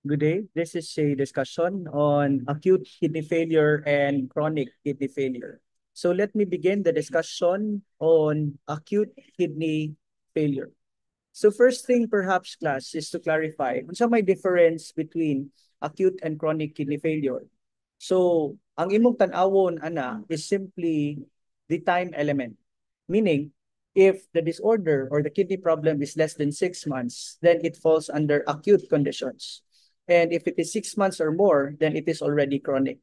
Good day. This is a discussion on acute kidney failure and chronic kidney failure. So let me begin the discussion on acute kidney failure. So first thing perhaps class is to clarify unsa may difference between acute and chronic kidney failure. So ang imong tan-awon ana is simply the time element. Meaning if the disorder or the kidney problem is less than 6 months, then it falls under acute conditions. And if it is 6 months or more, then it is already chronic.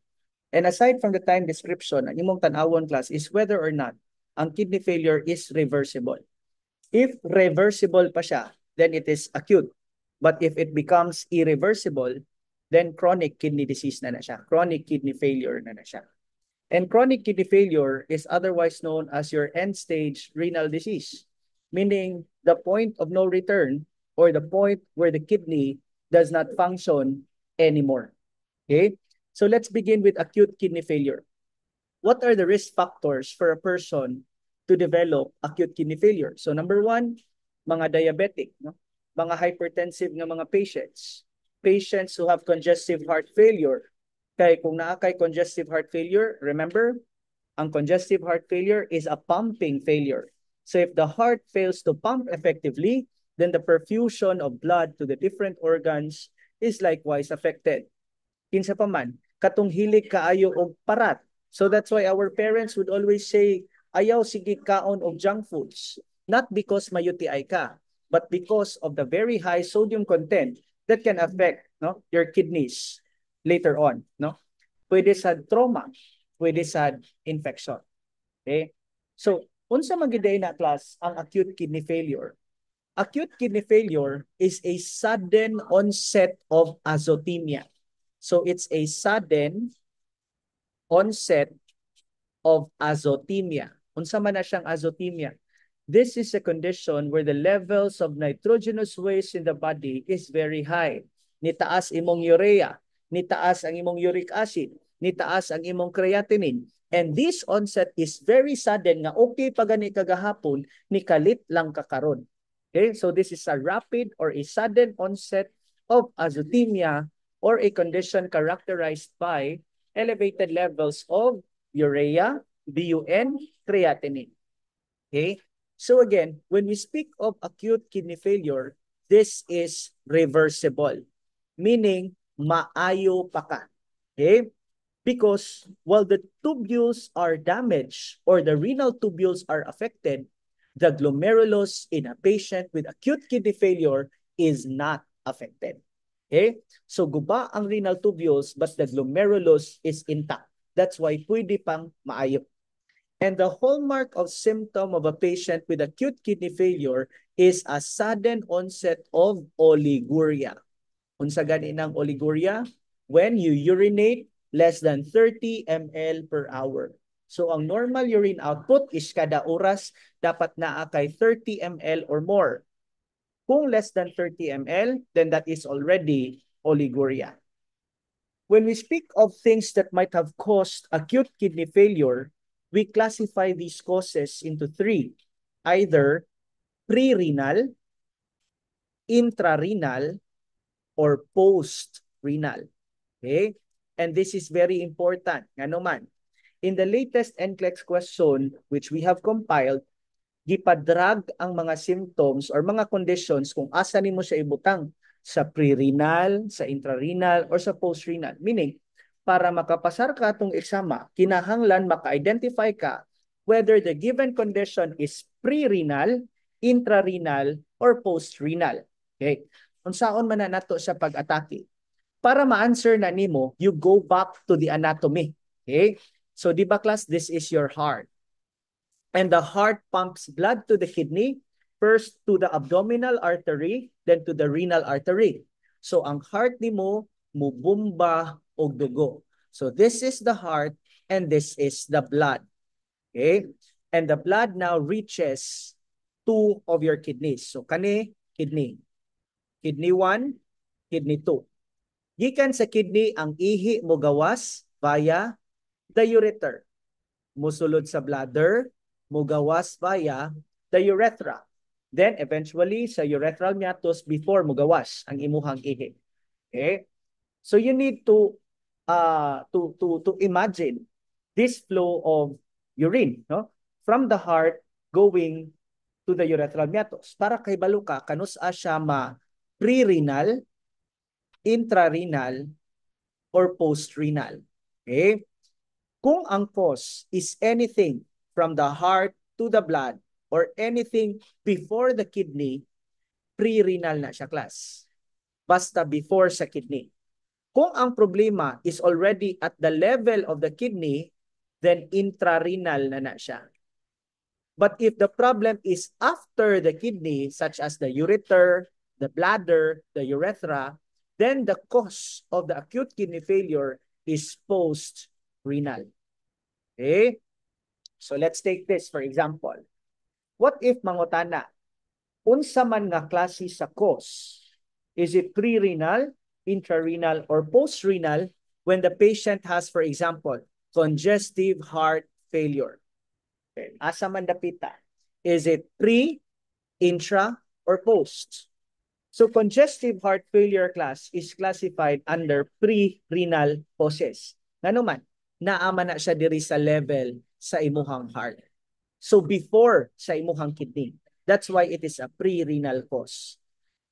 And aside from the time description, ang imong tan-awon class is whether or not ang kidney failure is reversible. If reversible pa siya, then it is acute. But if it becomes irreversible, then chronic kidney disease na siya. Chronic kidney failure na siya. And chronic kidney failure is otherwise known as your end-stage renal disease, meaning the point of no return or the point where the kidney does not function anymore. Okay? So let's begin with acute kidney failure. What are the risk factors for a person to develop acute kidney failure? So number one, mga diabetic, no? Mga hypertensive nga mga patients, patients who have congestive heart failure. Kaya kung naakay congestive heart failure, remember, ang congestive heart failure is a pumping failure. So if the heart fails to pump effectively, then the perfusion of blood to the different organs is likewise affected. Kinsa pa man, katong hilig kaayo og parat. So that's why our parents would always say, ayaw sige kaon og junk foods. Not because may UTI ka, but because of the very high sodium content that can affect your kidneys later on. No? Pwede sad trauma, pwede sad infection. Okay? So, unsa magiday na class ang acute kidney failure? Acute kidney failure is a sudden onset of azotemia. So it's a sudden onset of azotemia. Unsa man na siyang azotemia? This is a condition where the levels of nitrogenous waste in the body is very high. Nitaas imong urea, nitaas ang imong uric acid, nitaas ang imong creatinine. And this onset is very sudden nga okay pa gani kagahapon ni kalit lang kakaron. Okay? So this is a rapid or a sudden onset of azotemia or a condition characterized by elevated levels of urea, BUN, creatinine. Okay? So again, when we speak of acute kidney failure, this is reversible, meaning maayo pa ka. Okay? Because while the tubules are damaged or the renal tubules are affected, the glomerulus in a patient with acute kidney failure is not affected. Okay? So guba ang renal tubules but the glomerulus is intact. That's why pwede pang maayo. And the hallmark of symptom of a patient with acute kidney failure is a sudden onset of oliguria. Unsa gani ng oliguria? When you urinate less than 30 ml per hour. So ang normal urine output is kada oras dapat naa kay 30 ml or more. Kung less than 30 ml, then that is already oliguria. When we speak of things that might have caused acute kidney failure, we classify these causes into three, either pre-renal, intrarenal, or post-renal. Okay? And this is very important. Ano man? In the latest NCLEX question, which we have compiled, gipadrag ang mga symptoms or mga conditions kung asa nimo siya ibutang sa pre-renal, sa intrarenal, or sa post-renal. Meaning, para makapasar ka itong eksama, kinahanglan maka-identify ka whether the given condition is pre-renal, intrarenal, or post-renal. Okay? Unsaon man na nato sa pag-atake. Para ma-answer na nimo, you go back to the anatomy. Okay? So, di ba class, this is your heart. And the heart pumps blood to the kidney, first to the abdominal artery, then to the renal artery. So ang heart nimo mubumba og dugo. So this is the heart and this is the blood. Okay? And the blood now reaches two of your kidneys. So kani kidney. Kidney 1, kidney 2. Gikan sa kidney ang ihi mo gawas via the ureter. Musulod sa bladder, mugawas via the urethra. Then eventually sa urethral meatus before mugawas ang imuhang ihi. Okay? So you need to imagine this flow of urine, no, from the heart going to the urethral meatus. Para kay baluka kanus siya ma pre-renal, intrarenal, or post-renal. Okay? Kung ang cause is anything from the heart to the blood or anything before the kidney, pre-renal na siya, class. Basta before sa kidney. Kung ang problema is already at the level of the kidney, then intrarenal na siya. But if the problem is after the kidney, such as the ureter, the bladder, the urethra, then the cause of the acute kidney failure is post-renal. Okay? So let's take this for example. What if mangutana, unsa man nga klase sa cause? Is it pre-renal, intrarenal, or post-renal when the patient has, for example, congestive heart failure? Okay. Asa man dapita? Is it pre, intra, or post? So congestive heart failure class is classified under pre-renal causes. Ngano man, naama na siya diri sa level sa imuhang heart. So before sa imuhang kidney. That's why it is a pre-renal cause.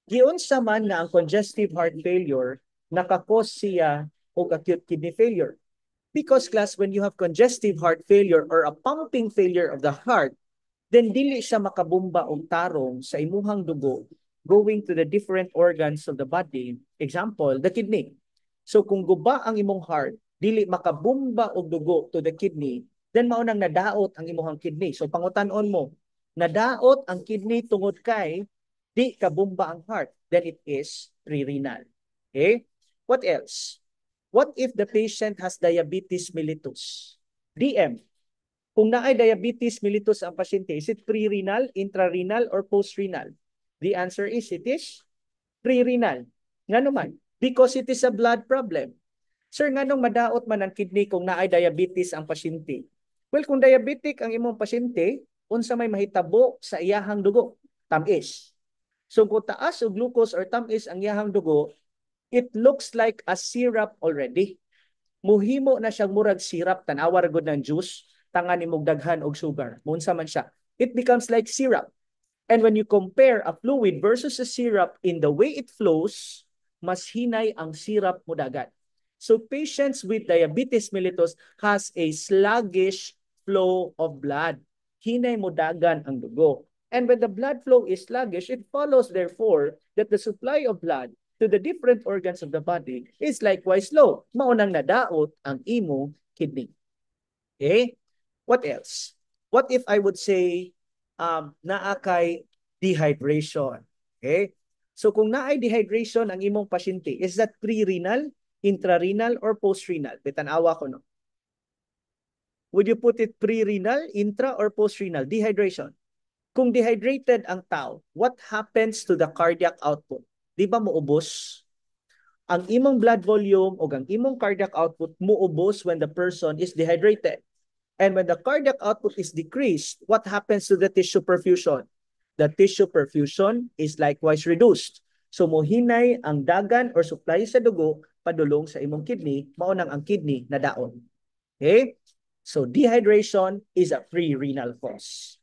Giunsa man nga ang congestive heart failure, nakakos siya og acute kidney failure. Because class, when you have congestive heart failure or a pumping failure of the heart, then dili siya makabumba og tarong sa imuhang dugo going to the different organs of the body. Example, the kidney. So kung guba ang imong heart, dili makabumba og dugo to the kidney, then mao nang nadaot ang imong kidney. So pangutan-on mo, nadaot ang kidney tungod kay di kabumba ang heart, then it is pre-renal. Okay? What else? What if the patient has diabetes mellitus? DM. Kung naay diabetes mellitus ang pasyente, is it pre-renal, intrarenal, or post-renal? The answer is it is pre-renal. Nga naman, because it is a blood problem. Sir, nganong madaot man ang kidney kung naay diabetes ang pasyente? Well, kung diabetic ang imong pasyente, unsa may mahitabo sa iyahang dugo? Tamis. So kung taas o glucose or tamis ang iyahang dugo, it looks like a syrup already. Muhimo na siyang murag syrup, tanawa ra gud ng juice, tangan imong daghan og sugar. Unsa man siya. It becomes like syrup. And when you compare a fluid versus a syrup in the way it flows, mas hinay ang syrup mudagan. So patients with diabetes mellitus has a sluggish flow of blood. Hinay mudagan ang dugo. And when the blood flow is sluggish, it follows therefore that the supply of blood to the different organs of the body is likewise low. Maunang nadaot ang imong kidney. Okay? What else? What if I would say naa kay dehydration? Okay? So kung naay dehydration ang imong pasyente, is that pre-renal, intrarenal, or post-renal? Bitanawa ko no. Would you put it pre-renal, intra, or post-renal? Dehydration. Kung dehydrated ang tao, what happens to the cardiac output? Di ba muubos? Ang imong blood volume o ang imong cardiac output muubos when the person is dehydrated. And when the cardiac output is decreased, what happens to the tissue perfusion? The tissue perfusion is likewise reduced. So mohinay ang dagan or supply sa dugo padulong sa imong kidney, mao nang ang kidney nadaon. Okay? So dehydration is a pre-renal cause.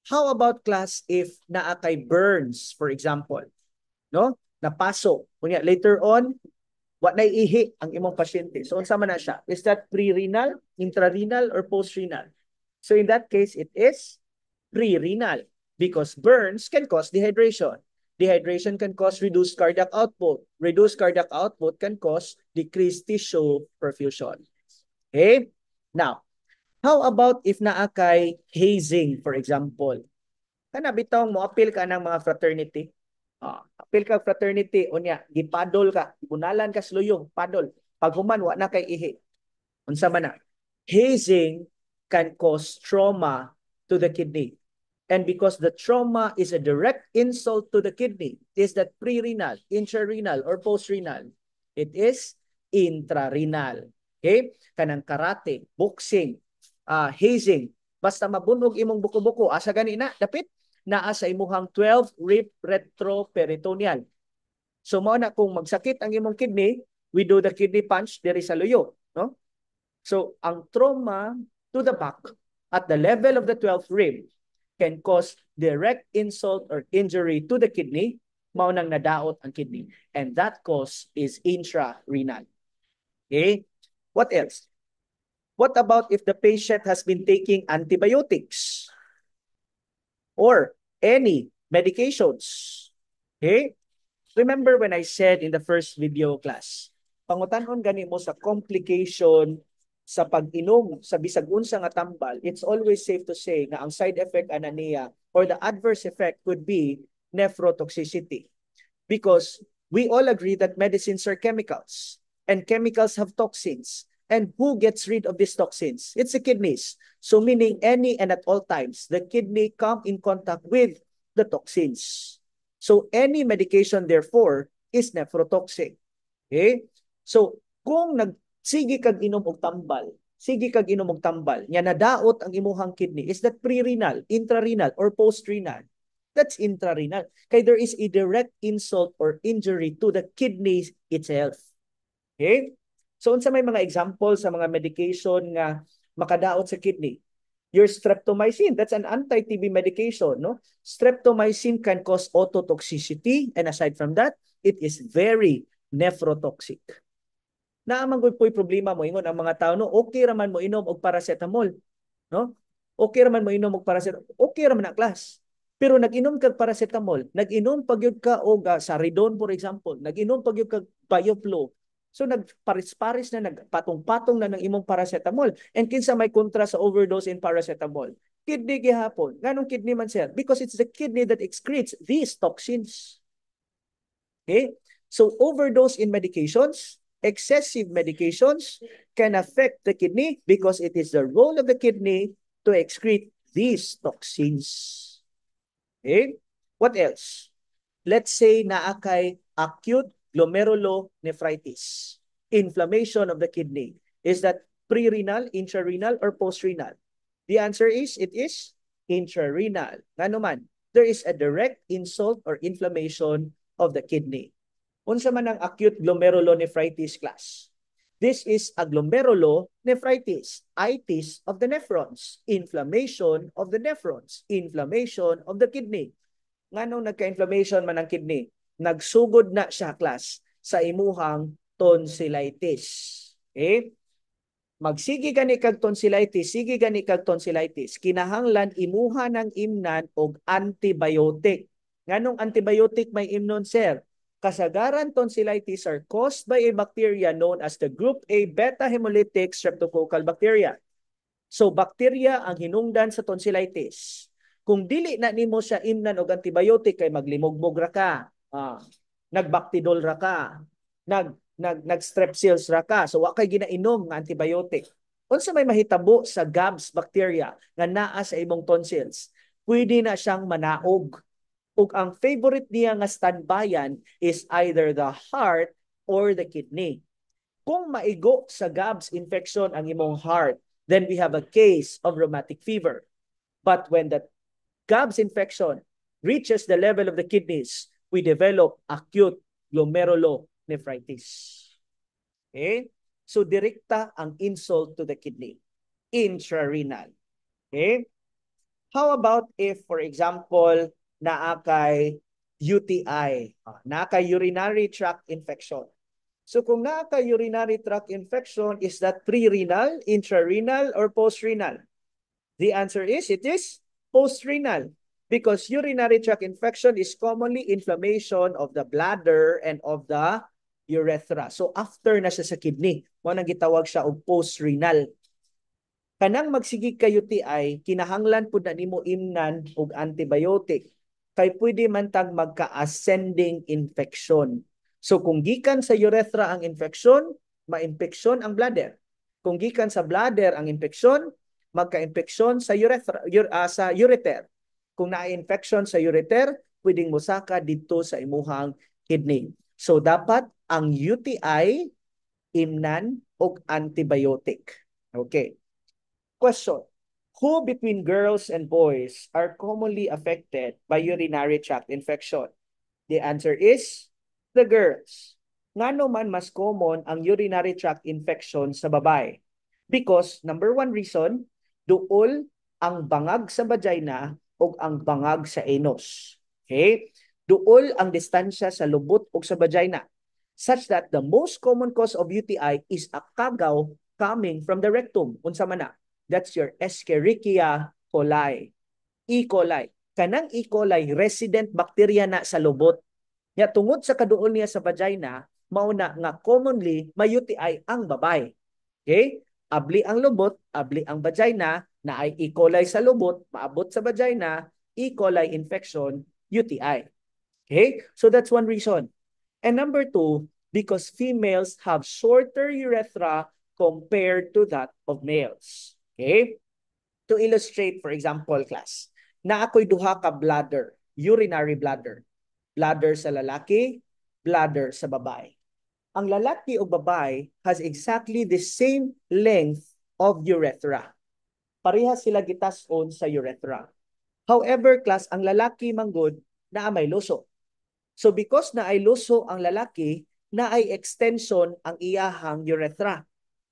How about class if naa kay burns, for example? No? Napaso. Kunya later on, what na ihi ang imong pasyente. So unsa man na siya? Is that pre-renal, intrarenal, or post-renal? So in that case, it is pre-renal because burns can cause dehydration. Dehydration can cause reduced cardiac output. Reduced cardiac output can cause decreased tissue perfusion. Okay? Now, how about if naa kay hazing, for example? Kana bitong mo appeal ka ng mga fraternity. Apil ka fraternity, unya, gipadol ka, bunalan ka sluyong, padol. Pag human, wa na kay ihi. Unsa man na. Hazing can cause trauma to the kidney. And because the trauma is a direct insult to the kidney, is that pre-renal, intrarenal, or post-renal? It is intrarenal. Okay? Kanang karate, boxing, hazing, basta mabunog imong buko-buko, asa gani na, dapit? Naa sa imuhang 12 rib retroperitoneal. So mao na kung magsakit ang imong kidney, we do the kidney punch, there is a luyo, no? So, ang trauma to the back at the level of the 12th rib can cause direct insult or injury to the kidney, maunang nadaot ang kidney. And that cause is intrarenal. Okay? What else? What about if the patient has been taking antibiotics or any medications? Okay? Remember when I said in the first video class, pangutanon gani mo sa complication sa pag-inom sa bisag unsa nga tambal, it's always safe to say na ang side effect ana niya or the adverse effect could be nephrotoxicity. Because we all agree that medicines are chemicals and chemicals have toxins. And who gets rid of these toxins? It's the kidneys. So meaning any and at all times, the kidney come in contact with the toxins. So any medication therefore is nephrotoxic. Okay? So kung sige kag inom og tambal, nya nadaot ang imuhang kidney, is that pre-renal, intrarenal, or post-renal? That's intrarenal. Kaya there is a direct insult or injury to the kidneys itself. Okay? So unsa may mga example sa mga medication nga makadaot sa kidney? Your streptomycin, that's an anti-TB medication, no? Streptomycin can cause ototoxicity, and aside from that, it is very nephrotoxic. Naamang po'y problema mo ingon ang mga tao, no? Okay raman mo inom og paracetamol, no? Okay raman mo inom og paracetamol. Okay raman na class. Pero nag-inom kag paracetamol, nag-inom pagyud ka og Saridon for example, nag-inom pagyud kag Bioflow. So nagparis-paris na, nagpatong-patong na ng imong paracetamol. And kinsa may kontra sa overdose in paracetamol? Kidney gihapon. Nganong kidney man sir? Because it's the kidney that excretes these toxins. Okay? So overdose in medications, excessive medications can affect the kidney because it is the role of the kidney to excrete these toxins. Okay? What else? Let's say naakay acute glomerulonephritis, inflammation of the kidney. Is that pre-renal, intrarenal, or post-renal? The answer is, it is intrarenal. Ngano man, there is a direct insult or inflammation of the kidney. Unsa man ang acute glomerulonephritis class? This is a glomerulonephritis, itis of the nephrons, inflammation of the nephrons, inflammation of the kidney. Nganong nagka-inflammation man ang kidney? Nagsugod na siya class sa imuhang tonsillitis. Okay? Magsigi gani kag tonsillitis, sige gani kag tonsillitis, kinahanglan imuha ng imnan og antibiotic. Nganong antibiotic may imnon sir? Kasagaran tonsillitis are caused by a bacteria known as the group A beta hemolytic streptococcal bacteria. So bacteria ang hinungdan sa tonsillitis. Kung dili na nimo siya imnan og antibiotic kay maglimogmog ra ka, nagbactidol ra ka, nag-strepsils ra ka, so wa kay ginainom nga antibiotic. Unsa may mahitabo sa GABS bacteria nga naa sa imong tonsils? Pwede na siyang manaog. Ug ang favorite niya nga standbyan is either the heart or the kidney. Kung maigo sa GABS infection ang imong heart, then we have a case of rheumatic fever. But when the GABS infection reaches the level of the kidneys, we develop acute glomerulonephritis. Okay? So direkta ang insult to the kidney, intrarenal. Okay? How about if, for example, naakay UTI, naakay urinary tract infection? So kung naakay-urinary tract infection, is that pre-renal, intrarenal, or post-renal? The answer is, it is post-renal. Because urinary tract infection is commonly inflammation of the bladder and of the urethra. So after na siya sa kidney, mo nang gitawag siya og post-renal. Kanang magsigig ka UTI, kinahanglan pud na nimo imnan og antibiotic. Kay pwede man tag magka-ascending infection. So kung gikan sa urethra ang infeksyon, ma-infeksyon ang bladder. Kung gikan sa bladder ang infeksyon, magka-infeksyon sa urethra, sa ureter. Kung na-infeksyon sa ureter, pwedeng mosaka dito sa imuhang kidney. So dapat ang UTI imnan og antibiotic. Okay. Question. Who between girls and boys are commonly affected by urinary tract infection? The answer is the girls. ngano man mas common ang urinary tract infection sa babae? Because number one reason, duol ang bangag sa vagina o ang bangag sa anus. Okay? Duol ang distansya sa lubot o sa vagina such that the most common cause of UTI is a kagaw coming from the rectum. Unsa man na? That's your Escherichia coli. E. coli. Kanang E. coli, resident bacteria na sa lubot. Ya tungod sa kaduol niya sa vagina, mauna nga commonly may UTI ang babae. Okay? Abli ang lubot, abli ang vagina, na ay E. coli sa lubot, maabot sa vagina, E. coli infection, UTI. Okay? So that's one reason. And number two, because females have shorter urethra compared to that of males. Okay? To illustrate, for example, class, na ako'y duha ka bladder, urinary bladder. Bladder sa lalaki, bladder sa babae. Ang lalaki o babae has exactly the same length of urethra. Parehas sila gitason sa urethra. However, class, ang lalaki manggod na may luso. So because na ay luso ang lalaki, na ay extension ang iyahang urethra.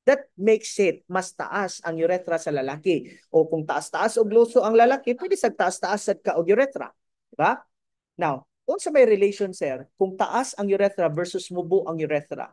That makes it mas taas ang urethra sa lalaki. O kung taas-taas og luso ang lalaki, pwede sa taas-taas sad ka og urethra. Diba? Now, unsa may relation, sir, kung taas ang urethra versus mubo ang urethra?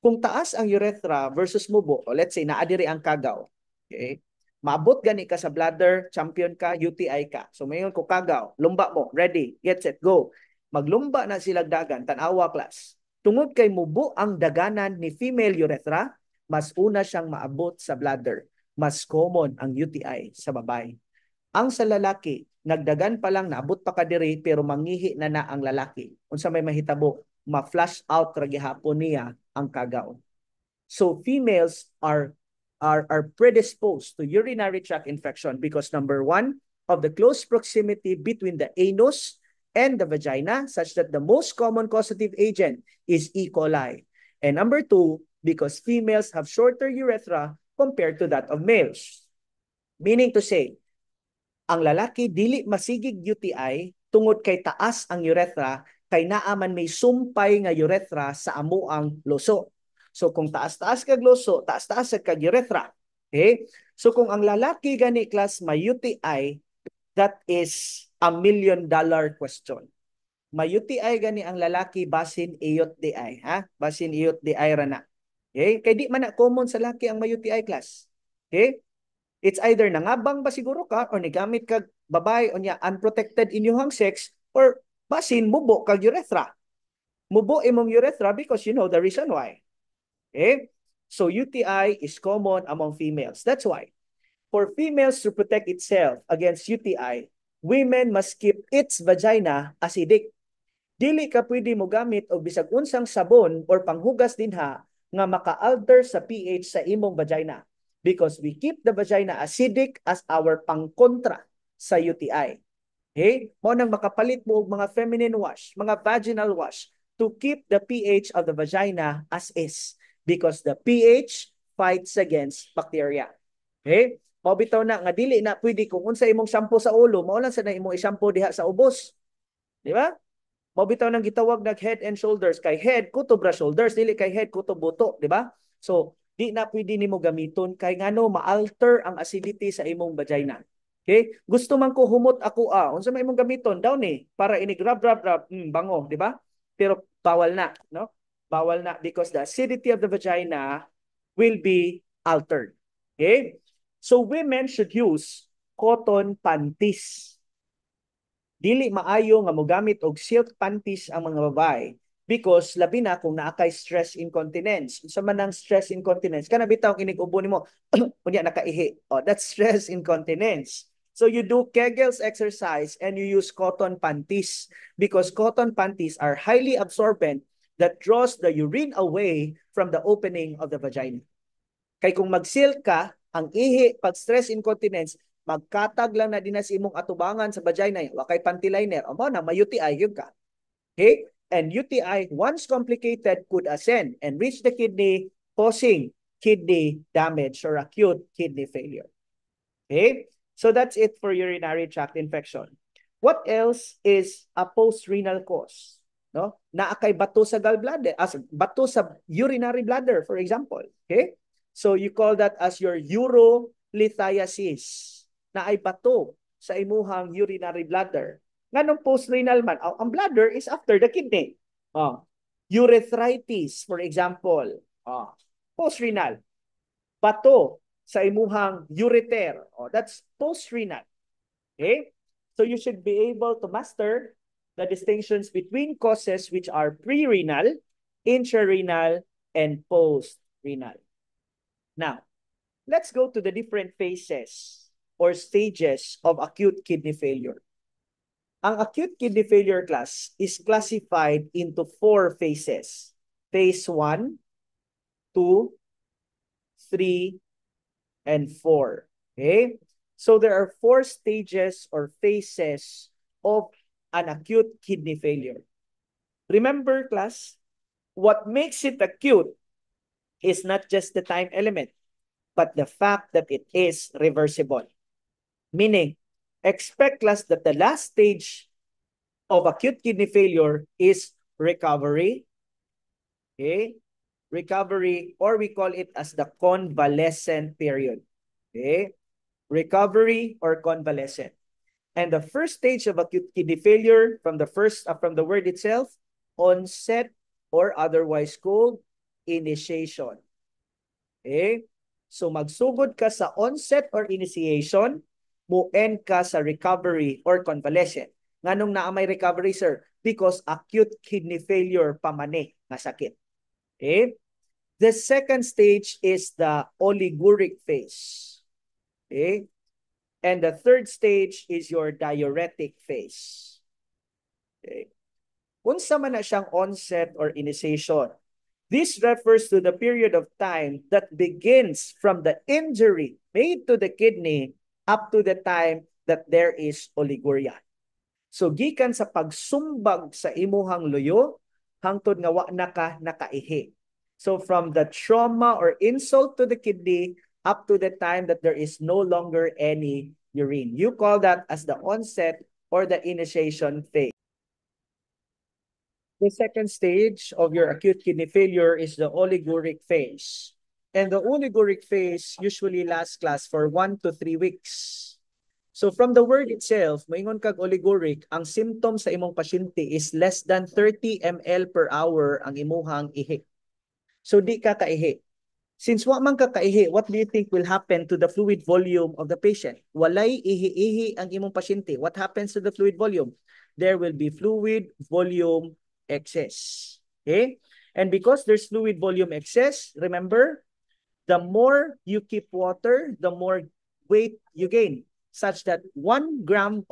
Kung taas ang urethra versus mubo, o let's say, naadiri ang kagaw. Okay? Maabot gani ka sa bladder, champion ka, UTI ka. So, mayon ko kagaw, lumba mo, ready, get set, go. Maglumba na silang dagan, tanawa class. Tungod kay mubo ang daganan ni female urethra, mas una siyang maabot sa bladder. Mas common ang UTI sa babae. Ang sa lalaki, nagdagan pa lang, naabot pa kadiri, pero mangihi na ang lalaki. Unsa may mahitabo, ma-flush out ra gihapon niya ang kagaw. So females are predisposed to urinary tract infection because number one, of the close proximity between the anus and the vagina, such that the most common causative agent is E. coli. And number two, because females have shorter urethra compared to that of males. Meaning to say, ang lalaki dili masigig UTI tungod kay taas ang urethra, kay naaman may sumpay nga urethra sa amuang loso. So kung taas-taas kag loso, taas-taas kag urethra. Okay? So kung ang lalaki gani class may UTI, that is $1,000,000 question. May UTI gani ang lalaki basin iyot di ay, ha? Basin iyot di ay rana. Okay? Kay di man na common sa laki ang may UTI class. Okay? It's either nangabang ba siguro ka or nigamit kag babae o niya unprotected inyong sex or basin mubo kag urethra. Mubo imong urethra because you know the reason why. Okay? So UTI is common among females. That's why for females to protect itself against UTI, women must keep its vagina acidic. Dili ka pwede mo gamit og bisag unsang sabon or panghugas dinha nga maka-alter sa pH sa imong vagina because we keep the vagina acidic as our pangkontra sa UTI. Okay? Mo nang makapalit mo og mga feminine wash, mga vaginal wash to keep the pH of the vagina as is because the pH fights against bacteria. Okay? Mao bitaw na nga dili na pwede kung unsa imong shampoo sa ulo, mao lang sa na imong i-shampoo diha sa ubos. Di ba? Mabitaw nang gitawag nag head and shoulders, kay head kutob ra shoulders, dili kay head kutob buto, di ba? So di na pwede nimo gamiton kay ngano ma-alter ang acidity sa imong vagina. Okay? Gusto man ko humot ako unsa may imong gamiton daw ni para ini grab bango, di ba? Pero bawal na, no? Bawal na because the acidity of the vagina will be altered. Okay? So women should use cotton panties. Dili maayo nga mogamit og silk panties ang mga babae because labi na kung naa kay stress incontinence. Unsa man ang stress incontinence? Kana bitaw kinig-ubo nimo unya nakaihi. Oh, that's stress incontinence. So you do Kegels exercise and you use cotton panties because cotton panties are highly absorbent that draws the urine away from the opening of the vagina. Kay kung mag-silk ka, ang ihi pag stress incontinence magkatag lang na dinas imong atubangan sa vagina, wa kay panty liner, o mo na may UTI yun ka. Okay? And UTI, once complicated, could ascend and reach the kidney, causing kidney damage or acute kidney failure. Okay? So that's it for urinary tract infection. What else is a post-renal cause? no? Naa kay bato sa gallbladder, as bato sa urinary bladder, for example. Okay? So you call that as your urolithiasis. Na ay bato sa imuhang urinary bladder. Nganong post-renal man? Ang bladder is after the kidney. Urethritis, for example. Post-renal. Bato sa imuhang ureter. That's post-renal. Okay? So you should be able to master the distinctions between causes which are pre-renal, intrarenal, and post-renal. Now, let's go to the different phases or stages of acute kidney failure. Ang acute kidney failure class is classified into 4 phases. Phase 1, 2, 3, and 4. Okay? So there are 4 stages or phases of an acute kidney failure. Remember, class, what makes it acute is not just the time element, but the fact that it is reversible. Meaning, expect, class, that the last stage of acute kidney failure is recovery. Okay? Recovery, or we call it as the convalescent period. Okay? Recovery or convalescent. And the first stage of acute kidney failure, from the word itself, onset, or otherwise called initiation. Okay? So magsugod ka sa onset or initiation, mo-end ka sa recovery or convalescent. Nganong naa may recovery, sir? Because acute kidney failure pamane nga sakit. Okay? The second stage is the oliguric phase. Okay? And the third stage is your diuretic phase. Okay. Unsa man na siyang onset or initiation, this refers to the period of time that begins from the injury made to the kidney up to the time that there is oliguria. So gikan sa pagsumbag sa imuhang luyo hangtod nga wa na ka nakaihi. So from the trauma or insult to the kidney up to the time that there is no longer any urine. You call that as the onset or the initiation phase. The second stage of your acute kidney failure is the oliguric phase. And the oliguric phase usually lasts, class, for 1 to 3 weeks. So from the word itself, moingon kag oliguric, ang symptoms sa imong pasyente is less than 30 ml per hour ang imuhang ihi. So di ka kaihi. Since wa man ka kaihi, what do you think will happen to the fluid volume of the patient? Walay ihi-ihi ang imong pasyente. What happens to the fluid volume? There will be fluid volume excess. Okay? And because there's fluid volume excess, remember, the more you keep water, the more weight you gain, such that 1 ml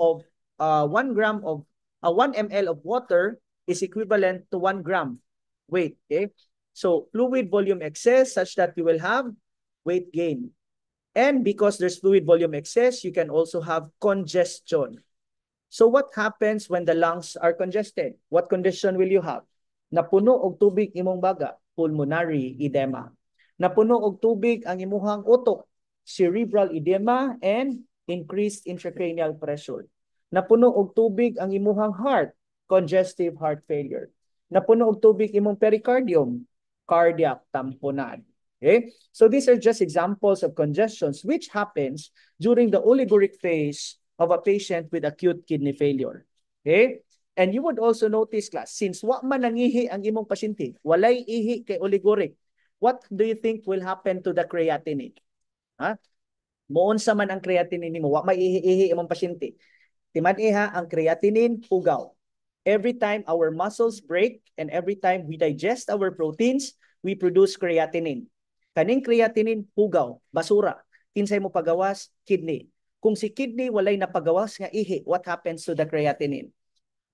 of water is equivalent to 1 gram weight. Okay? So fluid volume excess such that you will have weight gain. And because there's fluid volume excess, you can also have congestion. So what happens when the lungs are congested? What condition will you have? Napuno og tubig imong baga, pulmonary edema. Napuno og tubig ang imuhang utok, cerebral edema, and increased intracranial pressure. Napuno og tubig ang imuhang heart, congestive heart failure. Napuno og tubig imong pericardium, cardiac tamponade. Okay? So these are just examples of congestions which happens during the oliguric phase of a patient with acute kidney failure. Okay? And you would also notice, class, since wa man nangihi ang imong pasyente, walay ihi kay oliguric, what do you think will happen to the creatinine? Ha? Moon sa man ang creatinine nimo, wa may ihi-ihi imong pasyente. Timad-iha ang creatinine pugaw. Every time our muscles break and every time we digest our proteins, we produce creatinine. Kaning creatinine, pugaw, basura. Kinsay mo pagawas? Kidney. Kung si kidney walay napagawas nga ihi, what happens to the creatinine?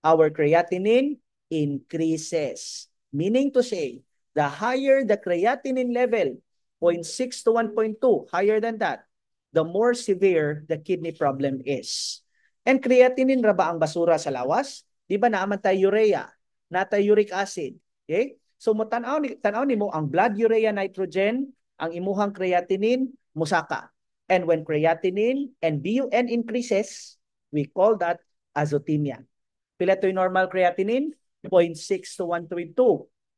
Our creatinine increases. Meaning to say, the higher the creatinine level, 0.6 to 1.2, higher than that, the more severe the kidney problem is. And creatinine ra ba ang basura sa lawas? Di ba naaman tayo urea, natay uric acid. Okay? So tanaw ni mo ang blood urea nitrogen, ang imuhang creatinine musaka. And when creatinine and BUN increases, we call that azotemia. Pila to'y normal creatinine? 0.6 to 1.2.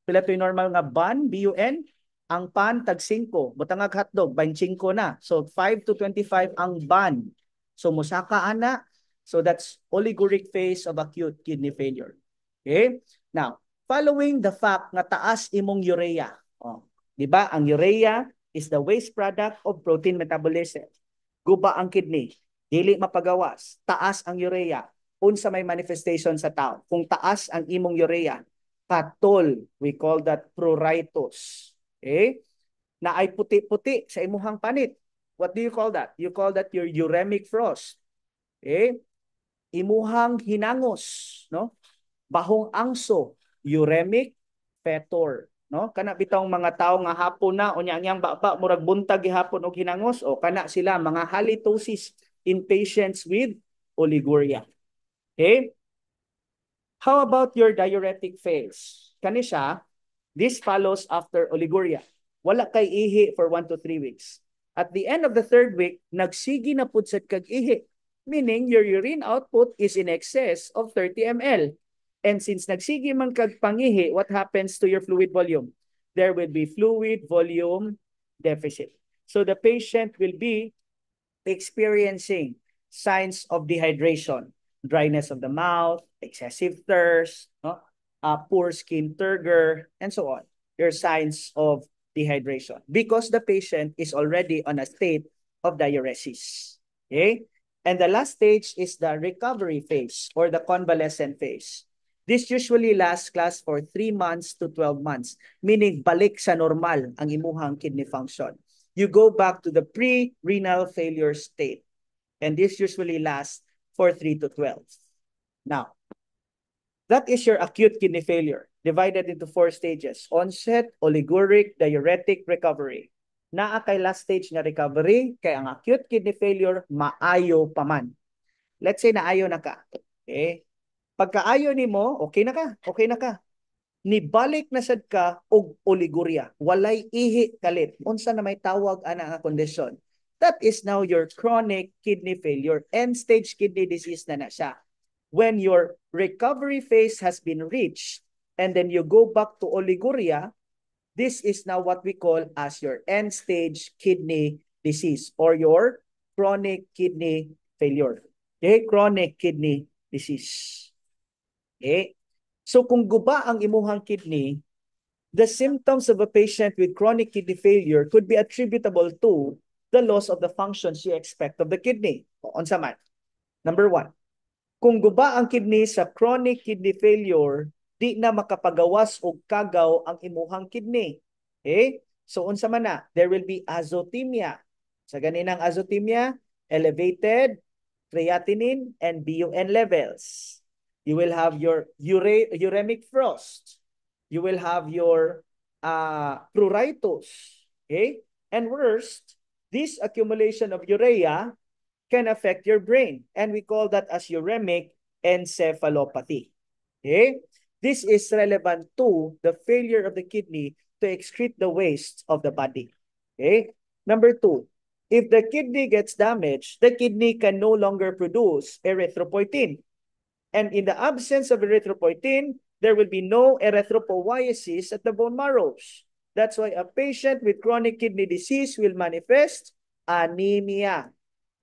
Pila to yung normal nga bun, BUN? Ang pan, tag 5. Butangag hotdog, 25 na. So, 5 to 25 ang bun. So, musaka ana. So, that's oliguric phase of acute kidney failure. Okay? Now, following the fact nga taas imong urea. Oh, di ba? Ang urea is the waste product of protein metabolism. Guba ang kidney. Dili mapagawas. Taas ang urea. Unsa may manifestation sa tao. Kung taas ang imong urea, katol, we call that pruritus. Okay? Na ay puti-puti sa imuhang panit. What do you call that? You call that your uremic frost. Okay? Imuhang hinangos, no? Bahong angso, uremic fetor, no? Kana bitong mga tawo nga hapon na unya-unyang baba murag buntag gihapon og hinangos o kana sila mga halitosis in patients with oliguria. Okay? How about your diuretic phase? Kani siya, this follows after oliguria. Wala kay ihi for 1 to 3 weeks. At the end of the 3rd week, nagsigi na pud sad kag ihi. Meaning your urine output is in excess of 30 ml. And since nagsigi man kag pangihi, what happens to your fluid volume? There will be fluid volume deficit. So the patient will be experiencing signs of dehydration, dryness of the mouth, excessive thirst, no? Poor skin turgor, and so on. Your signs of dehydration because the patient is already on a state of diuresis. Okay? And the last stage is the recovery phase or the convalescent phase. This usually lasts for 3 months to 12 months, meaning balik sa normal ang imuhang kidney function. You go back to the pre-renal failure state. And this usually lasts for 3 to 12. Now, that is your acute kidney failure, divided into 4 stages. Onset, oliguric, diuretic, recovery. Naa kay last stage nga recovery, kay ang acute kidney failure, maayo pa man. Let's say naayo na ka. Okay? Pagkaayo nimo, okay na ka, okay na ka. Nibalik na sad ka og oliguria, walay ihi kalit. Unsa na may tawag ana nga kondisyon? That is now your chronic kidney failure, end-stage kidney disease na siya. When your recovery phase has been reached and then you go back to oliguria, this is now what we call as your end-stage kidney disease or your chronic kidney failure. Okay, chronic kidney disease. Okay? So kung guba ang imuhang kidney, the symptoms of a patient with chronic kidney failure could be attributable to the loss of the functions you expect of the kidney. Unsa man? Number 1, kung guba ang kidney sa chronic kidney failure, di na makapagawas og kagaw ang imuhang kidney. Okay? So unsa man na? There will be azotemia. Sa ganinang azotemia, elevated creatinine and BUN levels. You will have your uremic frost. You will have your pruritus. Okay? And worst, this accumulation of urea can affect your brain. And we call that as uremic encephalopathy. Okay? This is relevant to the failure of the kidney to excrete the waste of the body. Okay? Number 2, if the kidney gets damaged, the kidney can no longer produce erythropoietin. And in the absence of erythropoietin, there will be no erythropoiesis at the bone marrows. That's why a patient with chronic kidney disease will manifest anemia.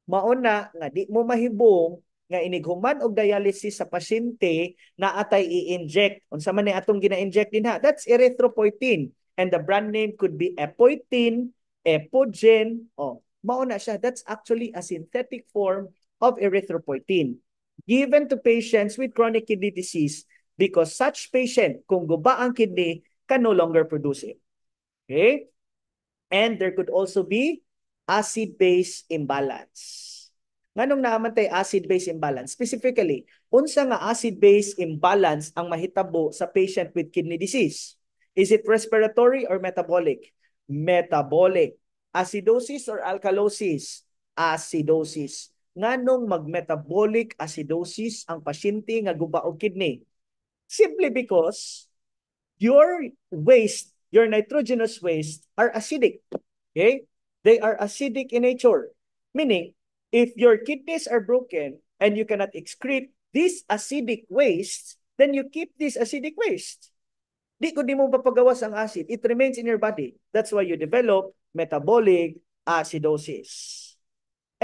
Mauna nga di mo mahibong nga inighuman og dialysis sa pasyente na atay i-inject. Unsa man ni atong gina-inject din ha? That's erythropoietin. And the brand name could be Epoetin, Epogen. Oh, mauna siya. That's actually a synthetic form of erythropoietin given to patients with chronic kidney disease because such patient, kung guba ang kidney, can no longer produce it. Okay? And there could also be acid-base imbalance. Nganong naaman tayo acid-base imbalance? Specifically, unsa nga acid-base imbalance ang mahitabo sa patient with kidney disease? Is it respiratory or metabolic? Metabolic. Acidosis or alkalosis? Acidosis. Nganong mag-metabolic acidosis ang pasyente nga guba og kidney? Simply because your waste, your nitrogenous waste are acidic. Okay? They are acidic in nature. Meaning, if your kidneys are broken and you cannot excrete these acidic wastes, then you keep this acidic waste. Di mo papagawas ang acid. It remains in your body. That's why you develop metabolic acidosis.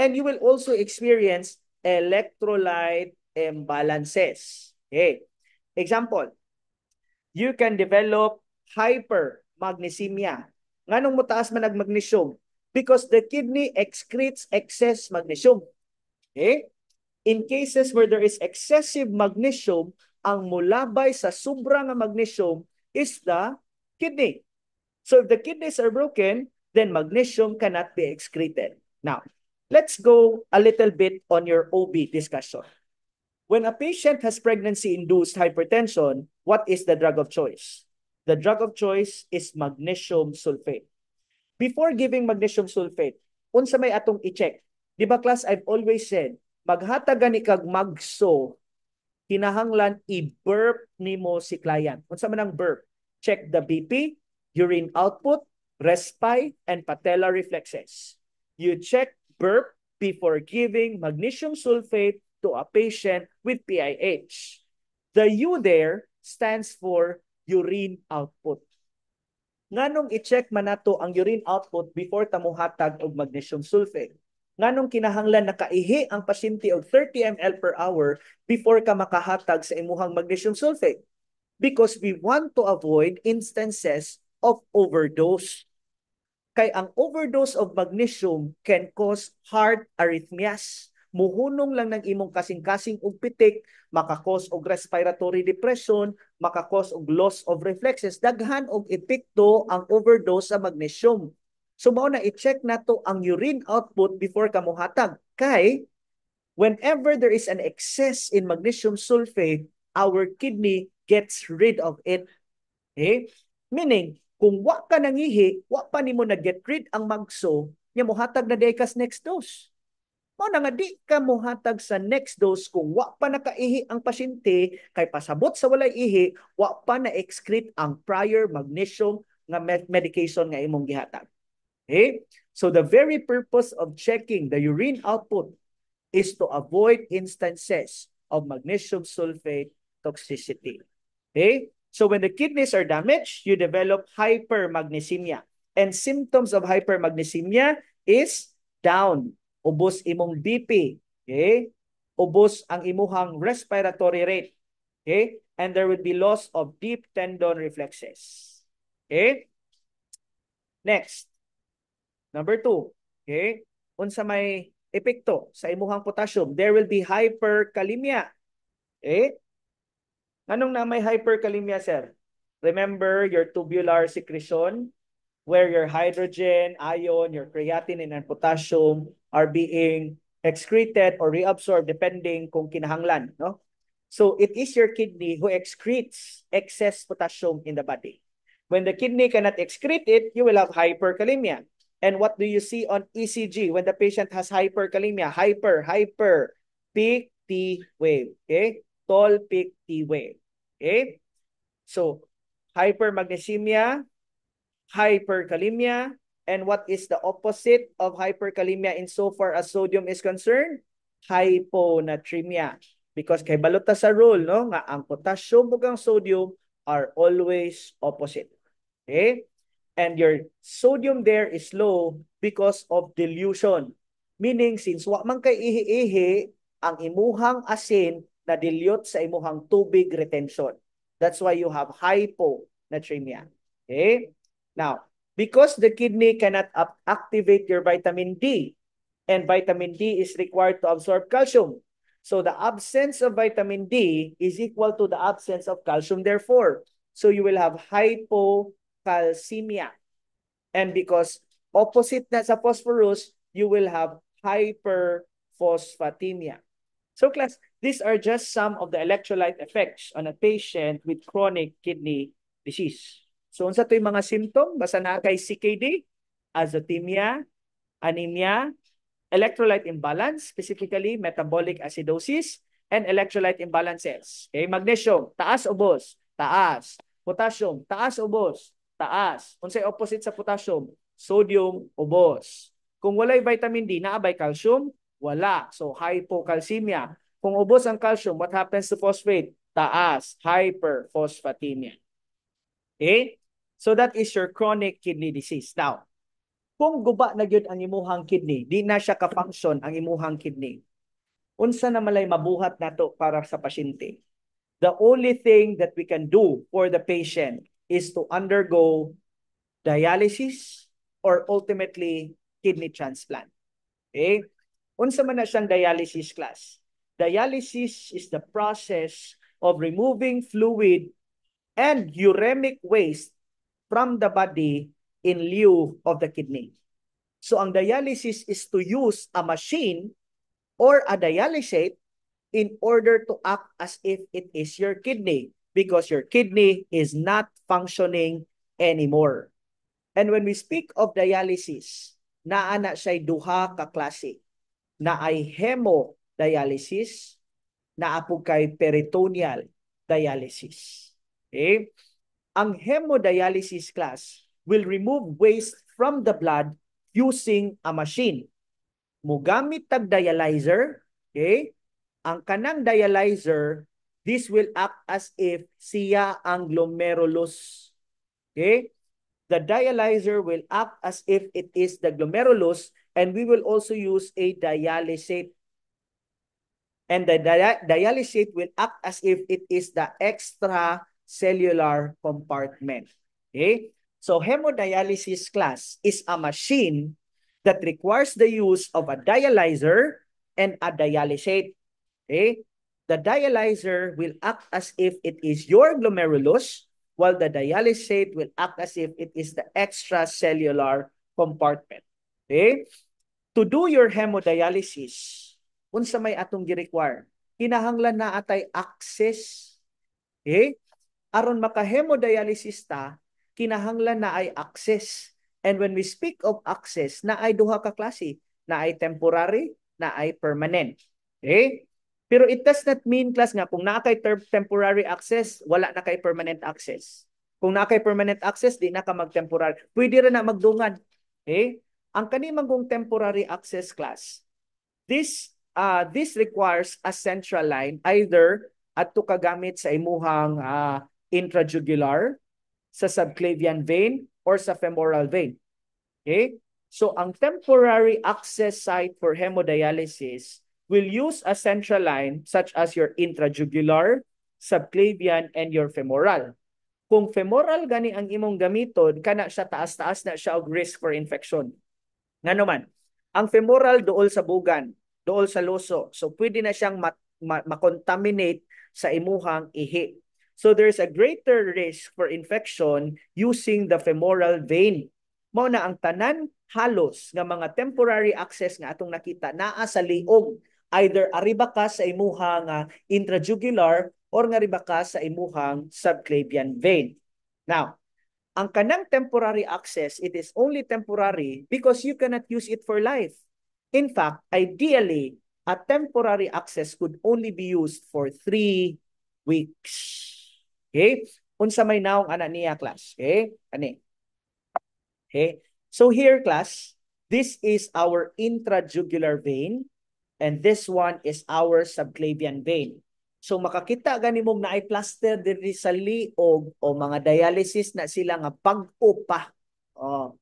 And you will also experience electrolyte imbalances. Okay. Example, you can develop hypermagnesemia. Nganong mataas man ang magnesium? Because the kidney excretes excess magnesium. Okay? In cases where there is excessive magnesium, ang mulabay sa sobra nga magnesium is the kidney. So if the kidneys are broken, then magnesium cannot be excreted. Now, let's go a little bit on your OB discussion. When a patient has pregnancy-induced hypertension, what is the drug of choice? The drug of choice is magnesium sulfate. Before giving magnesium sulfate, unsa may atong i-check? Di ba class, I've always said, maghatagan ni kag magso, kinahanglan i-burp nimo si client. Unsa man ang burp? Check the BP, urine output, respi, and patellar reflexes. You check burp before giving magnesium sulfate to a patient with PIH. The U there stands for urine output. Nganong i-check man nato ang urine output before tamuhatag og magnesium sulfate? Nganong kinahanglan nakaihi ang pasyente og 30 ml per hour before ka makahatag sa imuhang magnesium sulfate? Because we want to avoid instances of overdose. Kay ang overdose of magnesium can cause heart arrhythmias. Muhunong lang ng imong kasing-kasing og pitik, makakos og respiratory depression, makakos og loss of reflexes. Daghan og epekto ang overdose sa magnesium. So mao na i-check nato ang urine output before ka mohatag. Kay whenever there is an excess in magnesium sulfate, our kidney gets rid of it. Okay? Meaning, kung wa ka nangihi, wa pa nimo na get rid ang magso, nya mohatag na dekas next dose. Mao na nga di ka mohatag sa next dose kung wa pa nakaihi ang pasyente, kay pasabot sa walay ihi, wa pa na excrete ang prior magnesium nga medication nga imong gihatag. Okay? So the very purpose of checking the urine output is to avoid instances of magnesium sulfate toxicity. Okay? So when the kidneys are damaged, you develop hypermagnesemia. And symptoms of hypermagnesemia is down. Ubos imong BP. Okay? Ubos ang imuhang respiratory rate. Okay? And there will be loss of deep tendon reflexes. Okay? Next. Number 2, okay? Unsa may epekto sa imuhang potassium, there will be hyperkalemia. Okay? Anong na may hyperkalemia, sir? Remember your tubular secretion where your hydrogen, ion, your creatinine, and potassium are being excreted or reabsorbed depending kung kinahanglan, no? So it is your kidney who excretes excess potassium in the body. When the kidney cannot excrete it, you will have hyperkalemia. And what do you see on ECG when the patient has hyperkalemia? Hyper, peak T wave. Okay? Tall peak T wave. Okay? So, hypermagnesemia, hyperkalemia, and what is the opposite of hyperkalemia insofar as sodium is concerned? Hyponatremia. Because kay balota sa rule, no, nga ang potassium ug ang sodium are always opposite. Okay? And your sodium there is low because of dilution. Meaning, since wa man kay ihi-ihi, ang imuhang asin na dilute sa imuhang tubig retention. That's why you have hyponatremia. Okay? Now, because the kidney cannot activate your vitamin D, and vitamin D is required to absorb calcium. So the absence of vitamin D is equal to the absence of calcium, therefore. So you will have hypocalcemia. And because opposite na sa phosphorus, you will have hyperphosphatemia. So class, these are just some of the electrolyte effects on a patient with chronic kidney disease. So unsa to'y mga symptom? Basta na kay CKD, azotemia, anemia, electrolyte imbalance, specifically metabolic acidosis, and electrolyte imbalances. Okay, magnesium, taas ubos, taas. Potassium, taas ubos, taas. Unsay opposite sa potassium? Sodium, ubos. Kung walay vitamin D, naabay calcium? Wala. So hypocalcemia. Kung ubos ang calcium, what happens to phosphate? taas, hyperphosphatemia. Okay? So that is your chronic kidney disease. Now, kung guba na gyud ang imuhang kidney, di na siya ka-function ang imuhang kidney. Unsa na malay mabuhat nato para sa pasyente? The only thing that we can do for the patient is to undergo dialysis or ultimately kidney transplant. Okay? Unsa man na siyang dialysis class? Dialysis is the process of removing fluid and uremic waste from the body in lieu of the kidney. So ang dialysis is to use a machine or a dialysate in order to act as if it is your kidney because your kidney is not functioning anymore. And when we speak of dialysis, naana siya duha ka klase. Na ay hemodialysis, naapog kay peritoneal dialysis. Okay? Ang hemodialysis class will remove waste from the blood using a machine. Mugamit tag dialyzer, okay? Ang kanang dialyzer, this will act as if siya ang glomerulus. Okay? The dialyzer will act as if it is the glomerulus, and we will also use a dialysate. And the dialysate will act as if it is the extracellular compartment. Okay? So hemodialysis class is a machine that requires the use of a dialyzer and a dialysate. Okay? The dialyzer will act as if it is your glomerulus, while the dialysate will act as if it is the extracellular compartment. Okay? To do your hemodialysis, unsa may atong gi-require? Kinahanglan na atay access. Okay? Aron maka-hemodialysis ta, kinahanglan na ay access. And when we speak of access, na ay duha ka klase. Na ay temporary, na ay permanent. Okay? Pero it does not mean, class, nga kung na kay temporary access, wala na kay permanent access. Kung na kay permanent access, di na ka mag-temporary. Pwede rin na magdungan. Okay? Ang kanimang kong temporary access class, this requires a central line either adto kagamit sa imuhang intrajugular, sa subclavian vein, or sa femoral vein. Okay? So ang temporary access site for hemodialysis will use a central line such as your intrajugular, subclavian, and your femoral. Kung femoral gani ang imong gamiton, kana siya taas-taas na siya og risk for infection. Nga naman, ang femoral dool sa bugan, dool sa loso. So pwede na siyang ma-contaminate sa imuhang ihi. So there's a greater risk for infection using the femoral vein. Mao na ang tanan halos nga mga temporary access nga atong nakita naa sa liog, either ariba ka sa imuhang intrajugular or nga riba ka sa imuhang subclavian vein. Now, ang kanang temporary access, it is only temporary because you cannot use it for life. In fact, ideally, a temporary access could only be used for 3 weeks. Okay? Unsa may naong ana niya, class. Okay? Ani. Okay? So here, class, this is our intrajugular vein and this one is our subclavian vein. So makakita gani mong naay plaster diri sa liog o mga dialysis na sila nga pag-upa. Oh.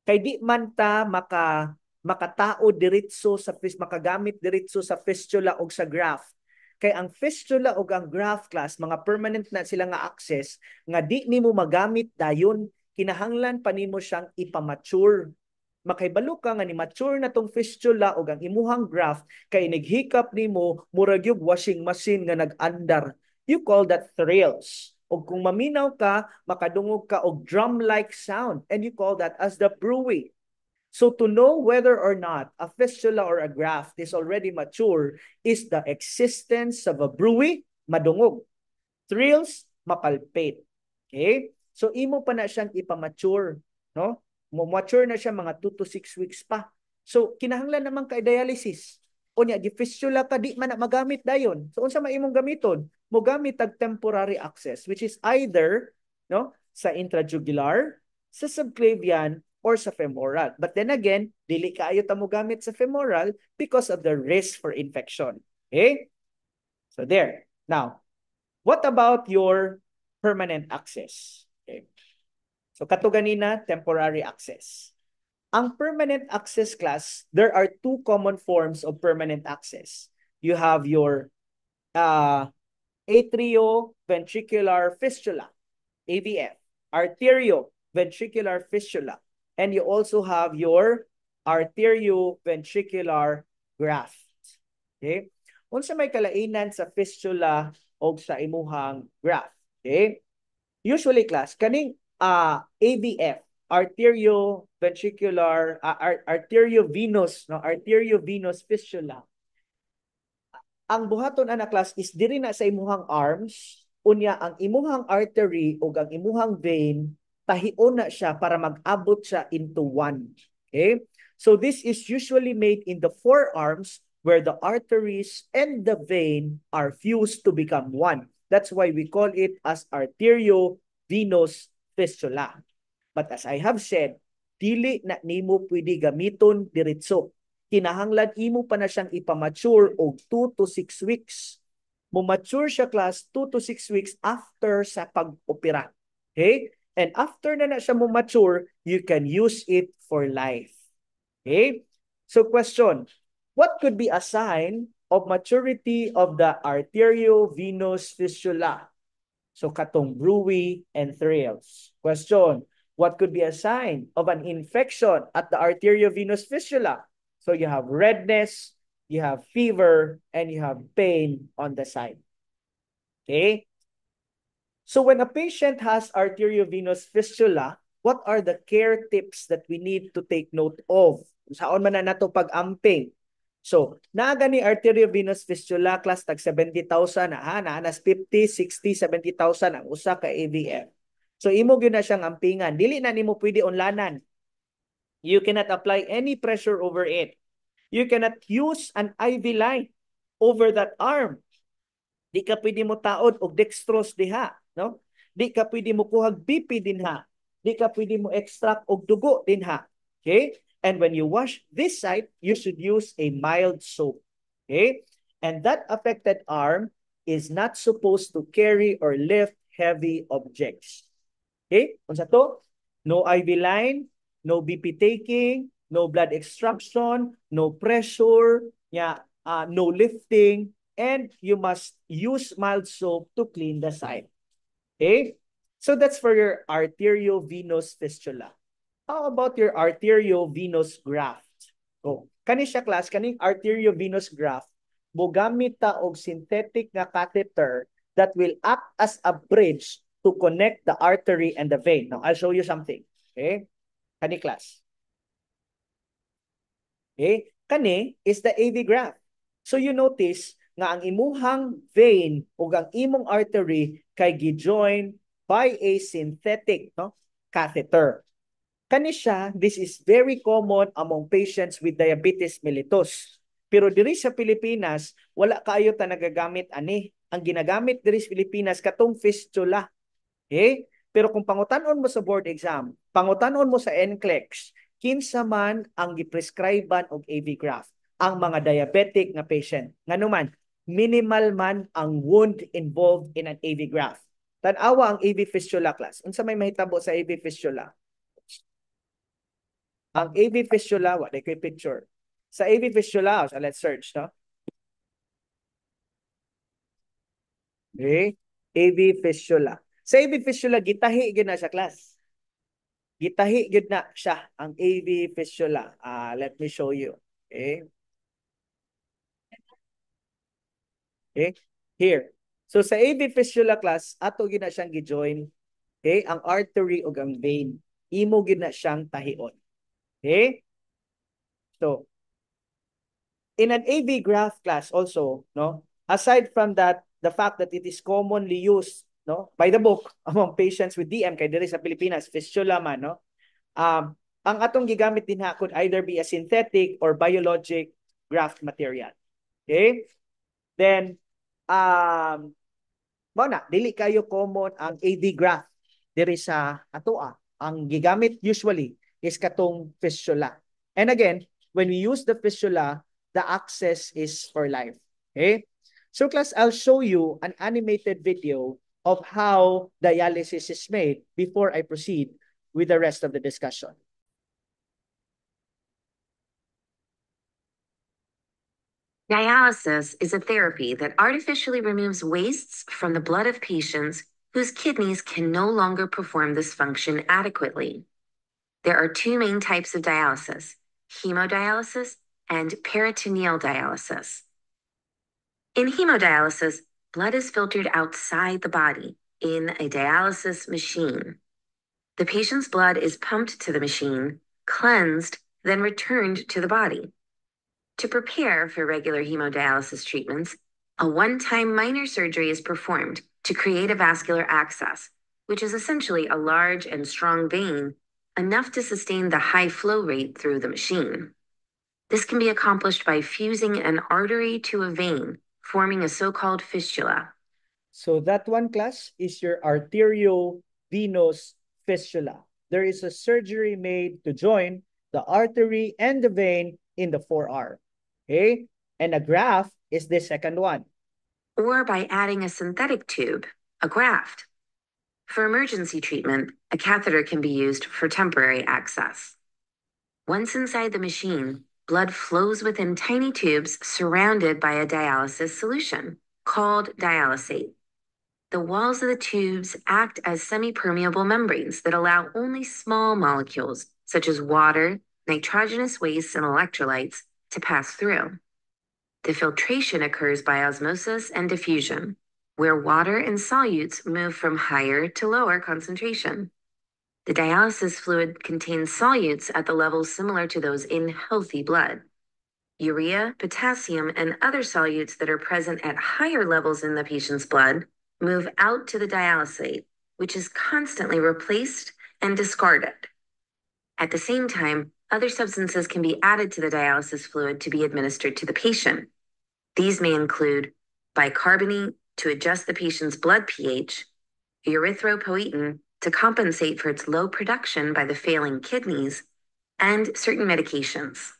Kay di man ta makatao diretso sa makagamit diretso sa fistula o sa graft. Kay ang fistula o ang graft, class, mga permanent na sila nga access nga di nimo magamit dayon, kinahanglan pa nimo siyang ipamature. Makaibalo ka nga ni mature na tong fistula o ang imuhang graft kay naghikap nimo murag yung washing machine nga nag-andar. You call that thrills. O kung maminaw ka, makadungog ka og drum-like sound, and you call that as the bruit. So to know whether or not a fistula or a graft is already mature is the existence of a bruit, madungog. Thrills, mapalpate. Okay? So imo pa na siyang ipamature, no? Mature na siya mga 2 to 6 weeks pa. So kinahanglan naman kay dialysis. O niya, di fistula ka, di man na magamit dayon. So unsa may imong gamiton? Mo gamit tag temporary access, which is either, no, sa intrajugular, sa subclavian, or sa femoral. But then again, dili kaayo ta mo gamit sa femoral because of the risk for infection. Okay? So there. Now, What about your permanent access? Okay. So kato ganina, temporary access. Ang permanent access class, there are two common forms of permanent access. You have your atrioventricular fistula, AVF, arterioventricular fistula, and you also have your arterioventricular graft. Okay? Unsa may kalainan sa fistula o sa imuhang graft. Okay? Usually class, kaning AVF, arterioventricular, arteriovenous, no? Arteriovenous fistula. Ang buhaton ana class is diri na sa imuhang arms, unya ang imuhang artery o ang imuhang vein, tahion na siya para mag-abot siya into one. Okay? So this is usually made in the forearms where the arteries and the vein are fused to become one. That's why we call it as arteriovenous fistula. But as I have said, dili na nimo pwede gamiton diretso. Kinahanglan imo pa na siyang ipamature og 2 to 6 weeks. Mo-mature siya class 2 to 6 weeks after sa pag-opera. Okay? And after na siya mo-mature, you can use it for life. Okay? So question, what could be a sign of maturity of the arteriovenous fistula? So katong bruit and thrills. Question, what could be a sign of an infection at the arteriovenous fistula? So you have redness, you have fever, and you have pain on the side. Okay? So when a patient has arteriovenous fistula, what are the care tips that we need to take note of? Saan man na nato pag-amping? So, naaga ni arteriovenous fistula class tag 70,000 na ha, naanas 50, 60, 70,000 ang usa ka AVF. So imo gyud na siyang ampingan. Dili na nimo pwede unlanan. You cannot apply any pressure over it. You cannot use an IV line over that arm. Di ka pwede mo taod og dextrose diha, no? Di ka pwede mo kuhag BP dinha. Di ka pwede mo extract og dugo dinha. Okay? And when you wash this side, you should use a mild soap. Okay? And that affected arm is not supposed to carry or lift heavy objects. Okay? Unsa to? No IV line, no BP taking, no blood extraction, no pressure, no lifting, and you must use mild soap to clean the site. Okay? So that's for your arteriovenous fistula. How about your arteriovenous graft? Oh, kani siya class, kaning arteriovenous graft, mogamit ta og synthetic nga catheter that will act as a bridge to connect the artery and the vein. Now, I'll show you something. Okay? Kani class. Okay? Kani is the AV graft. So you notice nga ang imuhang vein o ang imong artery kay gi-join by a synthetic catheter. Kani siya, this is very common among patients with diabetes mellitus. Pero diri sa Pilipinas, wala kayo ta nagagamit ani. Ang ginagamit diri sa Pilipinas katong fistula. Okay? Pero kung pangutanon mo sa board exam, pangutanon mo sa NCLEX, kinsa man ang giprescribean og AV graft? Ang mga diabetic nga patient. Nganuman, minimal man ang wound involved in an AV graft. Tan-awa ang AV fistula class. Unsa may mahitabo sa AV fistula? Ang AV fistula, what they could picture. Sa AV fistula, so let's search, no? Okay? AV fistula. Sa AV fistula, gitahi gid na sa class. Gitahi gid na siya ang AV fistula. Let me show you. Okay? Okay? Here. So sa AV fistula class, ato gid na siyang gi-join. Okay? Ang artery ug ang vein. Imo gid na siyang tahion. Okay? So, in an AV graft class also, no, aside from that, the fact that it is commonly used, no, by the book among patients with DM kay diri sa Pilipinas, fistula man, no, ang atong gigamit din ha could either be a synthetic or biologic graft material. Okay? Then, dili kayo common ang AV graft diri sa atoa. Ang gigamit usually is katong fistula. And again, when we use the fistula, the access is for life. Okay? So class, I'll show you an animated video of how dialysis is made before I proceed with the rest of the discussion. Dialysis is a therapy that artificially removes wastes from the blood of patients whose kidneys can no longer perform this function adequately. There are two main types of dialysis: hemodialysis and peritoneal dialysis. In hemodialysis, blood is filtered outside the body in a dialysis machine. The patient's blood is pumped to the machine, cleansed, then returned to the body. To prepare for regular hemodialysis treatments, a one-time minor surgery is performed to create a vascular access, which is essentially a large and strong vein, enough to sustain the high flow rate through the machine. This can be accomplished by fusing an artery to a vein, forming a so-called fistula. So that one, class, is your arteriovenous fistula. There is a surgery made to join the artery and the vein in the forearm. Okay? And a graft is the second one. Or by adding a synthetic tube, a graft. For emergency treatment, a catheter can be used for temporary access. Once inside the machine, blood flows within tiny tubes surrounded by a dialysis solution called dialysate. The walls of the tubes act as semi-permeable membranes that allow only small molecules, such as water, nitrogenous wastes, and electrolytes, to pass through. The filtration occurs by osmosis and diffusion, where water and solutes move from higher to lower concentration. The dialysis fluid contains solutes at the levels similar to those in healthy blood. Urea, potassium, and other solutes that are present at higher levels in the patient's blood move out to the dialysate, which is constantly replaced and discarded. At the same time, other substances can be added to the dialysis fluid to be administered to the patient. These may include bicarbonate to adjust the patient's blood pH, erythropoietin to compensate for its low production by the failing kidneys, and certain medications.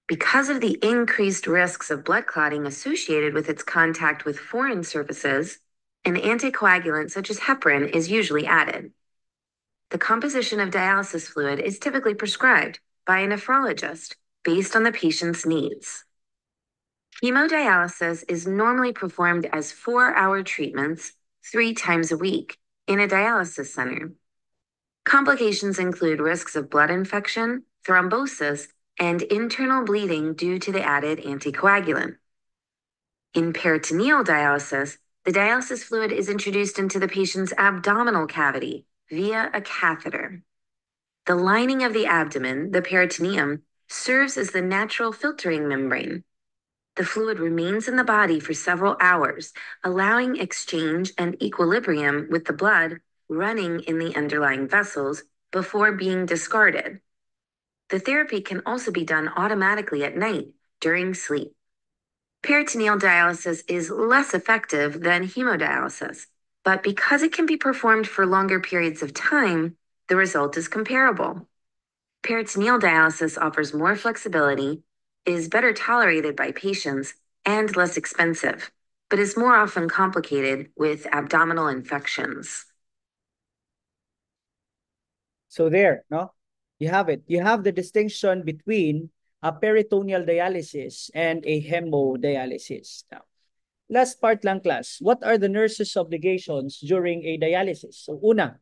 Because of the increased risks of blood clotting associated with its contact with foreign surfaces, an anticoagulant such as heparin is usually added. The composition of dialysis fluid is typically prescribed by a nephrologist based on the patient's needs. Hemodialysis is normally performed as 4-hour treatments 3 times a week in a dialysis center. Complications include risks of blood infection, thrombosis, and internal bleeding due to the added anticoagulant. In peritoneal dialysis, the dialysis fluid is introduced into the patient's abdominal cavity via a catheter. The lining of the abdomen, the peritoneum, serves as the natural filtering membrane. The fluid remains in the body for several hours, allowing exchange and equilibrium with the blood running in the underlying vessels before being discarded. The therapy can also be done automatically at night during sleep. Peritoneal dialysis is less effective than hemodialysis, but because it can be performed for longer periods of time, the result is comparable. Peritoneal dialysis offers more flexibility, is better tolerated by patients, and less expensive, but is more often complicated with abdominal infections. So there, no? You have it. You have the distinction between a peritoneal dialysis and a hemodialysis. Now, last part lang, class. What are the nurse's obligations during a dialysis? So una,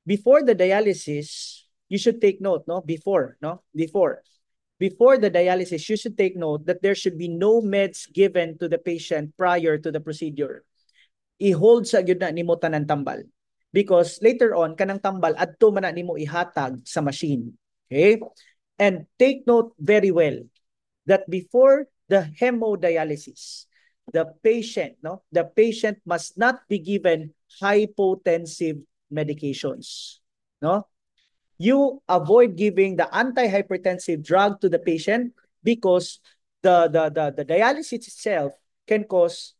before the dialysis, you should take note, no? Before the dialysis, you should take note that there should be no meds given to the patient prior to the procedure. I-hold sa gyud na nimo tanan tambal. Because later on, kanang tambal, adto man na nimo ihatag sa machine. Okay? And take note very well that before the hemodialysis, the patient must not be given hypotensive medications. No? You avoid giving the antihypertensive drug to the patient because the dialysis itself can cause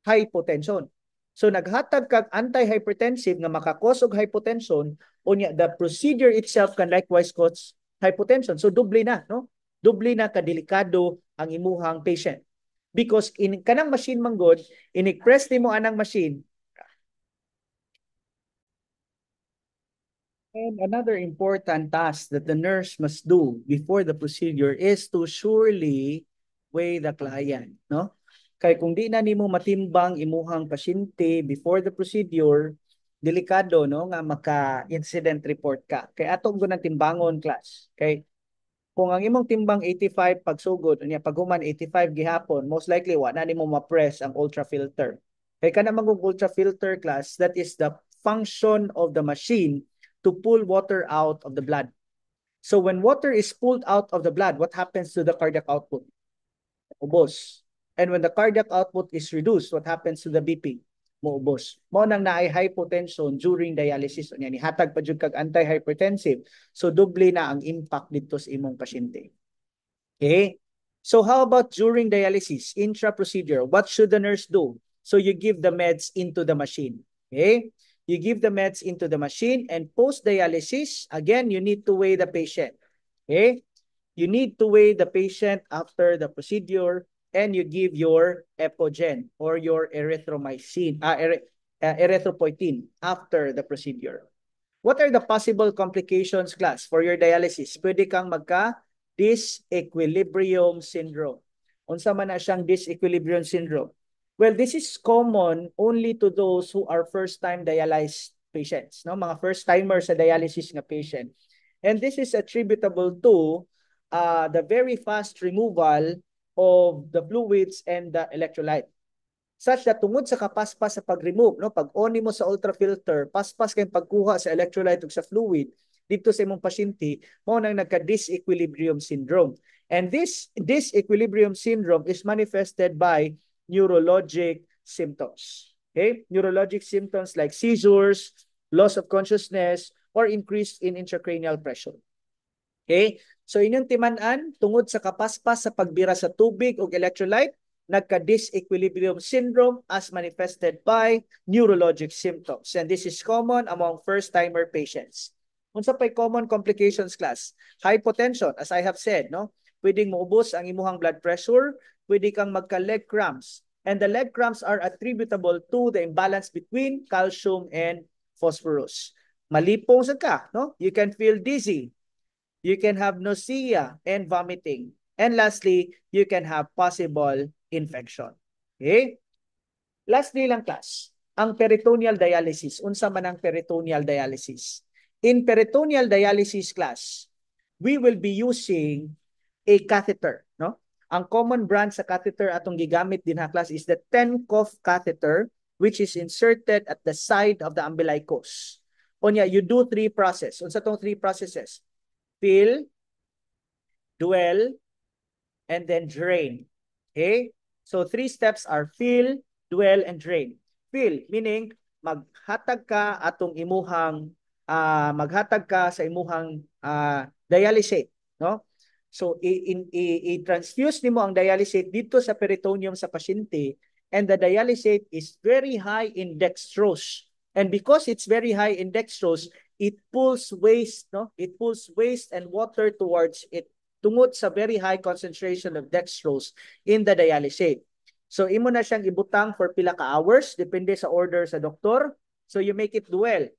hypotension. So naghatag kag antihypertensive nga makakos og hypotension, unya the procedure itself can likewise cause hypotension. So doble na, no? Doble na kadelikado ang imuhang patient. Because in kanang machine manggod, inig-press nimo anang machine. And another important task that the nurse must do before the procedure is to surely weigh the client, no? Kay kung di na nimo matimbang imuhang pasyente before the procedure, delikado no nga maka-incident report ka. Kay atong gunang timbangon class. Kay kung ang imong timbang 85 pagsugod, unya paghuman 85 gihapon, most likely wa na nimo ma-press ang ultra filter. Kay kana magong ultra filter class, that is the function of the machine to pull water out of the blood. So when water is pulled out of the blood, what happens to the cardiac output? Ubos. And when the cardiac output is reduced, what happens to the BP? Moubos. Mo nang naay hypotension during dialysis. Unya ni hatag pa jud kag antihypertensive. So doble na ang impact dito sa imong pasyente. Okay? So how about during dialysis, intra-procedure? What should the nurse do? So you give the meds into the machine. Okay? You give the meds into the machine, and post-dialysis, again, you need to weigh the patient. Okay? You need to weigh the patient after the procedure, and you give your epogen or your erythropoietin after the procedure. What are the possible complications, class, for your dialysis? Pwede kang disequilibrium syndrome. Unsa man na siyang disequilibrium syndrome? Well, this is common only to those who are first-time dialyzed patients, no? Mga first-timers sa dialysis nga patient. And this is attributable to the very fast removal of the fluids and the electrolyte. Such that tungod sa kapaspas sa pag-remove, no, pag-on mo sa ultrafilter, paspas kayong pagkuha sa electrolyte ug sa fluid dito sa imong pasyente, mao nang nagka-disequilibrium syndrome. And this disequilibrium syndrome is manifested by neurologic symptoms. Okay? Neurologic symptoms like seizures, loss of consciousness, or increase in intracranial pressure. Okay? So inyong timan-an, tungod sa kapaspas sa pagbira sa tubig ug electrolyte, nagka-disequilibrium syndrome as manifested by neurologic symptoms. And this is common among first-timer patients. Unsa pay common complications, class? Hypotension, as I have said, no? Pwedeng maubos ang imuhang blood pressure, pwede kang magka-leg cramps. And the leg cramps are attributable to the imbalance between calcium and phosphorus. Malipong sa ka, no? You can feel dizzy. You can have nausea and vomiting. And lastly, you can have possible infection. Okay? Lastly lang, class, ang peritoneal dialysis. Unsa man ang peritoneal dialysis? In peritoneal dialysis, class, we will be using a catheter, no? Ang common brand sa catheter atong gigamit din ha, class, is the Tenkov catheter, which is inserted at the side of the umbilicus. Onya, you do three processes. Unsa tong three processes? Fill, dwell, and then drain. Okay? So three steps are fill, dwell, and drain. Fill, meaning maghatag ka atong imuhang maghatag ka sa imuhang dialysate, no? So i-transfuse nimo ang dialysate dito sa peritoneum sa pasyente, and the dialysate is very high in dextrose. And because it's very high in dextrose, it pulls waste, no? It pulls waste and water towards it tungod sa very high concentration of dextrose in the dialysate. So imo na siyang ibutang for pila ka hours, depende sa order sa doktor. So you make it dwell.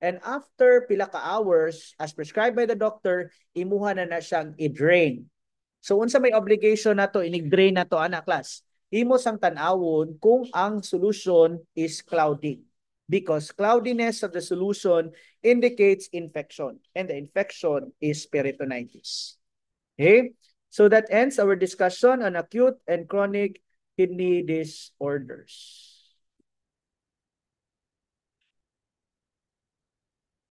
And after pila ka hours, as prescribed by the doctor, imuha na siyang i-drain. So unsa may obligation na to, inig-drain na to, anak class? Imo sang tan-awon kung ang solution is cloudy. Because cloudiness of the solution indicates infection. And the infection is peritonitis. Okay? So that ends our discussion on acute and chronic kidney disorders.